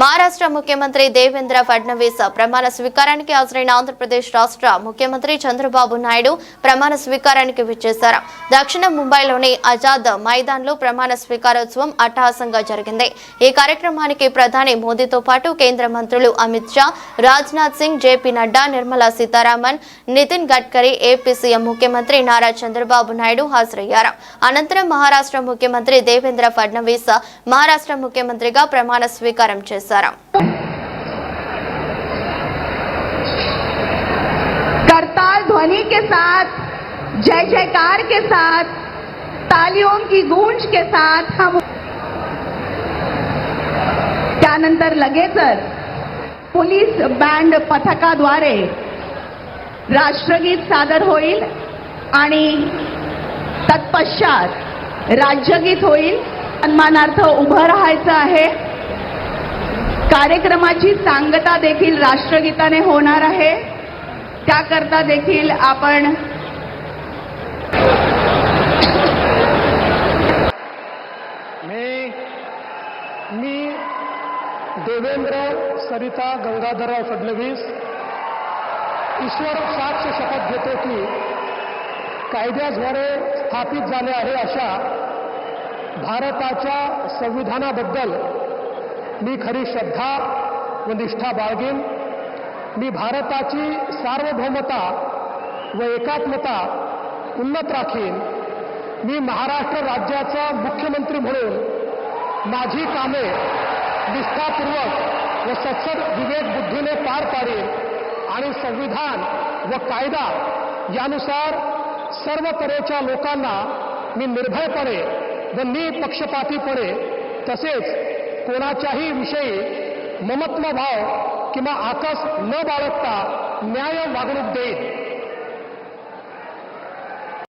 మహారాష్ట్ర ముఖ్యమంత్రి దేవేంద్ర ఫడ్నవీస్ ప్రమాణ స్వీకారానికి హాజరైన ఆంధ్రప్రదేశ్ రాష్ట్ర ముఖ్యమంత్రి చంద్రబాబు నాయుడు ప్రమాణ స్వీకారానికి విచ్చేశారు. దక్షిణ ముంబైలోని ఆజాద్ మైదాన్లో ప్రమాణ స్వీకారోత్సవం అట్టహాసంగా జరిగింది. ఈ కార్యక్రమానికి ప్రధాని మోదీతో పాటు కేంద్ర మంత్రులు అమిత్ షా, రాజ్నాథ్ సింగ్, జేపీ నడ్డా, నిర్మలా సీతారామన్, నితిన్ గడ్కరీ, ఏపీ సీఎం ముఖ్యమంత్రి నారా చంద్రబాబు నాయుడు హాజరయ్యారు. అనంతరం మహారాష్ట్ర ముఖ్యమంత్రి దేవేంద్ర ఫడ్నవీస్ మహారాష్ట్ర ముఖ్యమంత్రిగా ప్రమాణ స్వీకారం చేశారు. करताल ध्वनि के साथ, जय जयकार के साथ, तालियों की गूंज के साथ हम त्यानंतर लगेचच पोलीस बँड पथकाद्वारे राष्ट्रगीत सादर होईल आणि तत्पश्चात राज्यगीत होईल. सन्मानार्थ उभं राहायचं आहे. कार्यक्रमाची सांगता देखील राष्ट्रगीताने होणार आहे. त्याकरता देखील आपण मी देवेंद्र सरिता गंगाधरराव फडणवीस ईश्वर साक्ष शपथ घेतो की कायद्याद्वारे स्थापित झाले आहे अशा भारताच्या संविधानाबद्दल मी खरी श्रद्धा व निष्ठा बाळगेन. मी भारताची सार्वभौमता व एकात्मता उन्नत राखीन. मी महाराष्ट्र राज्याचा मुख्यमंत्री म्हणून माझी कामे निष्ठापूर्वक व सत्सद विवेक बुद्धीने पार पाडेन आणि संविधान व कायदा यानुसार सर्व तऱ्हेच्या लोकांना मी निर्भयपणे व निपक्षपातीपणे तसेच कोणाच्याही विषयी ममत्व भाव किंवा आकस न बाळगता न्याय वागणूक देईन.